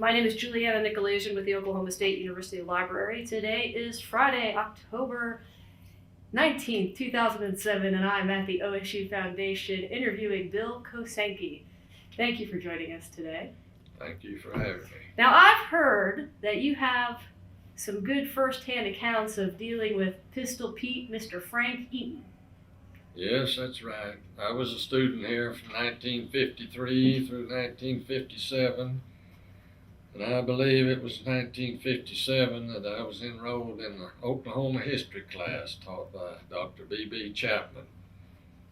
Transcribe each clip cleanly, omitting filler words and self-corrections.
My name is Juliana Nykolaiszyn with the Oklahoma State University Library. Today is Friday, October 19th, 2007, and I'm at the OSU Foundation interviewing Bill Kosanke. Thank you for joining us today. Thank you for having me. Now, I've heard that you have some good first-hand accounts of dealing with Pistol Pete, Mr. Frank Eaton. Yes, that's right. I was a student here from 1953 through 1957, and I believe it was 1957 that I was enrolled in the Oklahoma history class taught by Dr. B.B. Chapman.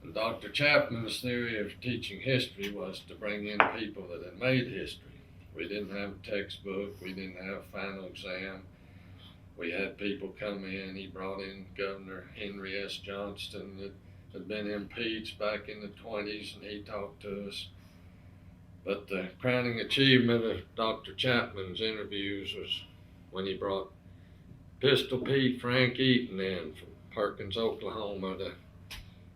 And Dr. Chapman's theory of teaching history was to bring in people that had made history. We didn't have a textbook, we didn't have a final exam. We had people come in. He brought in Governor Henry S. Johnston that had been impeached back in the 20s, and he talked to us. But the crowning achievement of Dr. Chapman's interviews was when he brought Pistol Pete Frank Eaton in from Perkins, Oklahoma, to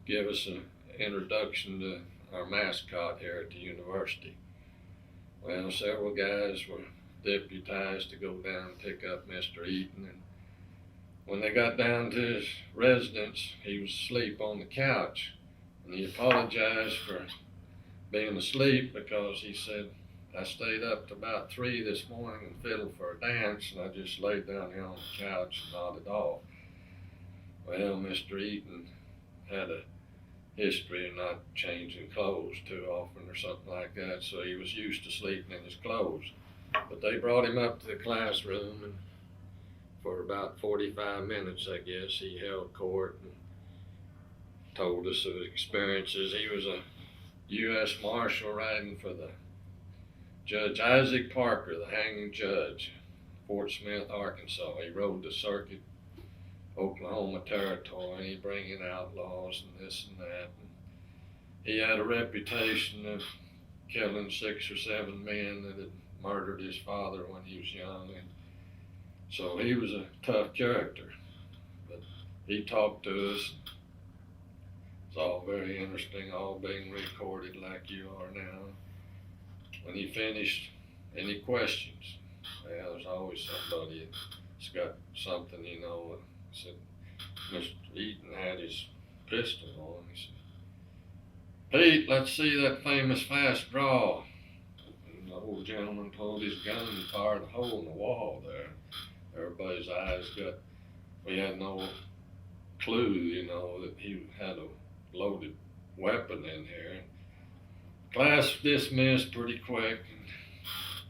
give us an introduction to our mascot here at the university. Well, several guys were deputized to go down and pick up Mr. Eaton, and when they got down to his residence, he was asleep on the couch, and he apologized for being asleep because he said, I stayed up to about 3 this morning and fiddled for a dance, and I just laid down here on the couch and nodded off. Well, Mr. Eaton had a history of not changing clothes too often or something like that, so he was used to sleeping in his clothes. But they brought him up to the classroom, and for about 45 minutes, I guess, he held court and told us of experiences. He was a U.S. Marshal riding for the Judge Isaac Parker, the hanging judge, Fort Smith, Arkansas. He rode the circuit, Oklahoma territory, and he bring in outlaws and this and that. And he had a reputation of killing 6 or 7 men that had murdered his father when he was young, and so he was a tough character. But he talked to us. It's all very interesting, all being recorded like you are now. When he finished, any questions? Well, there's always somebody that's got something, you know. Said, Mr. Eaton had his pistol on. He said, Pete, let's see that famous fast draw. And the old gentleman pulled his gun and fired a hole in the wall there. Everybody's eyes got, we had no clue, you know, that he had a loaded weapon in here. Class dismissed pretty quick, and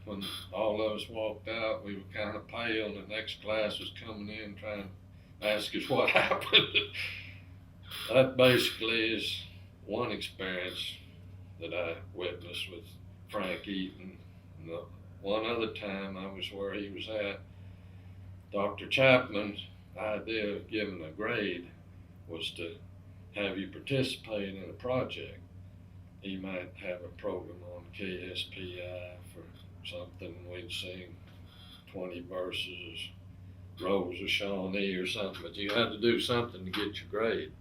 when all of us walked out, we were kind of pale, and the next class was coming in trying to ask us what happened. That basically is one experience that I witnessed with Frank Eaton. And the one other time I was where he was at, Dr. Chapman's idea of giving a grade was to have you participate in a project. He might have a program on KSPI for something. We'd sing 20 verses, Rose of Shawnee or something, but you had to do something to get your grade.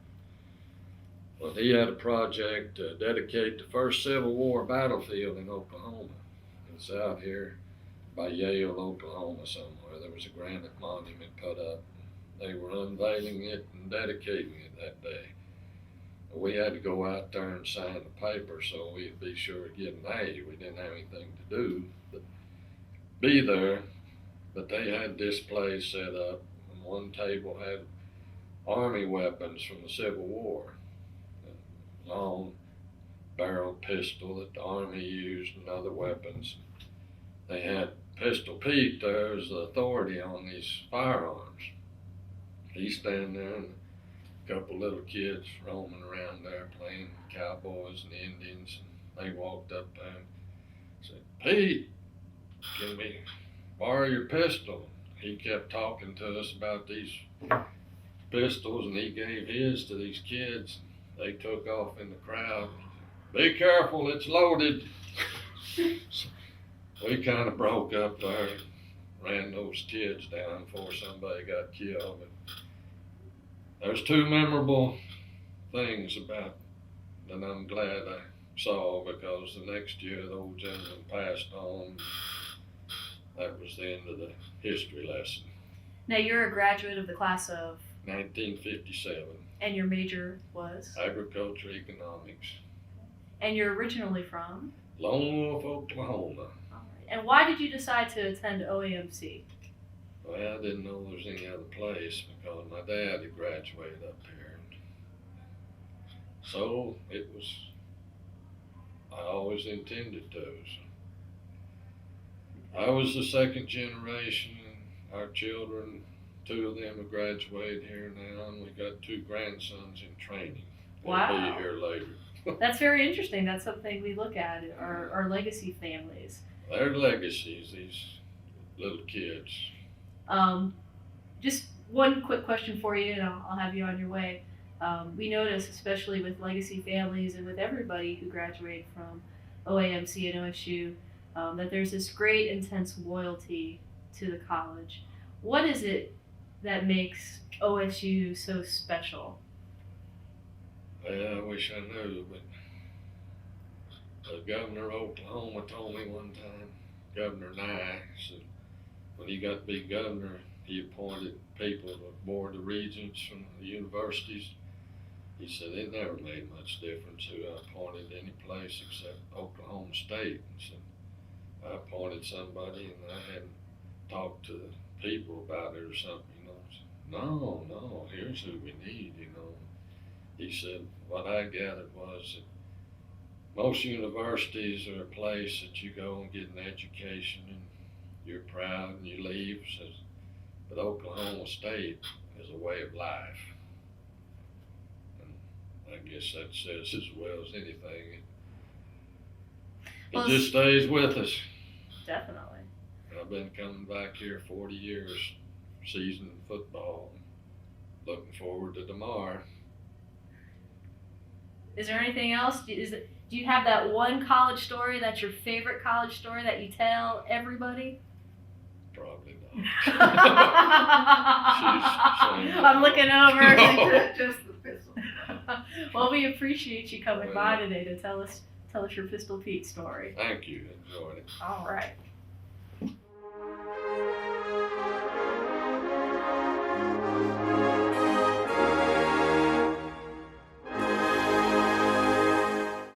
Well, he had a project to dedicate the first Civil War battlefield in Oklahoma. It's out here by Yale, Oklahoma somewhere. There was a granite monument put up. They were unveiling it and dedicating it that day. We had to go out there and sign the paper so we'd be sure to get an A. We didn't have anything to do but be there. But they had displays set up, and one table had Army weapons from the Civil War. A long barrel pistol that the Army used and other weapons. They had Pistol Pete there as the authority on these firearms. He's standing there, and a couple little kids roaming around there playing cowboys and Indians. And they walked up there and said, Pete, can we borrow your pistol? He kept talking to us about these pistols, and he gave his to these kids. They took off in the crowd. Be careful, it's loaded. So we kind of broke up there and ran those kids down before somebody got killed. But there's 2 memorable things about that I'm glad I saw, because the next year the old gentleman passed on. that was the end of the history lesson. Now you're a graduate of the class of, 1957, and your major was, agriculture economics. and you're originally from? Lone Wolf, Oklahoma. All right. And why did you decide to attend OAMC? Well, I didn't know there was any other place because my dad had graduated up here. So it was, I always intended to. So I was the second generation, and our children, 2 of them have graduated here now, and we got 2 grandsons in training. They'll Wow. be here later. That's very interesting. That's something we look at, our legacy families. They're legacies, these little kids. Just one quick question for you, and I'll have you on your way. We notice, especially with legacy families and with everybody who graduated from OAMC and OSU, that there's this great intense loyalty to the college. What is it that makes OSU so special? Well, I wish I knew, but the governor of Oklahoma told me one time, Governor Nye, said when he got to be governor, he appointed people to the board of regents from the universities. He said it never made much difference who I appointed any place except Oklahoma State. He said I appointed somebody and I hadn't talked to the people about it or something, you know. I said, no, here's who we need, you know. He said, what I gathered was that most universities are a place that you go and get an education and you're proud and you leave. Says, but Oklahoma State is a way of life. And I guess that says as well as anything. It just stays with us. Definitely. I've been coming back here 40 years, season football, looking forward to tomorrow. Is there anything else? Do you have that one college story that's your favorite college story that you tell everybody? Probably not. I'm looking over. No. Just the pistol. Well, we appreciate you coming by today to tell us your Pistol Pete story. Thank you. Enjoyed it. All right.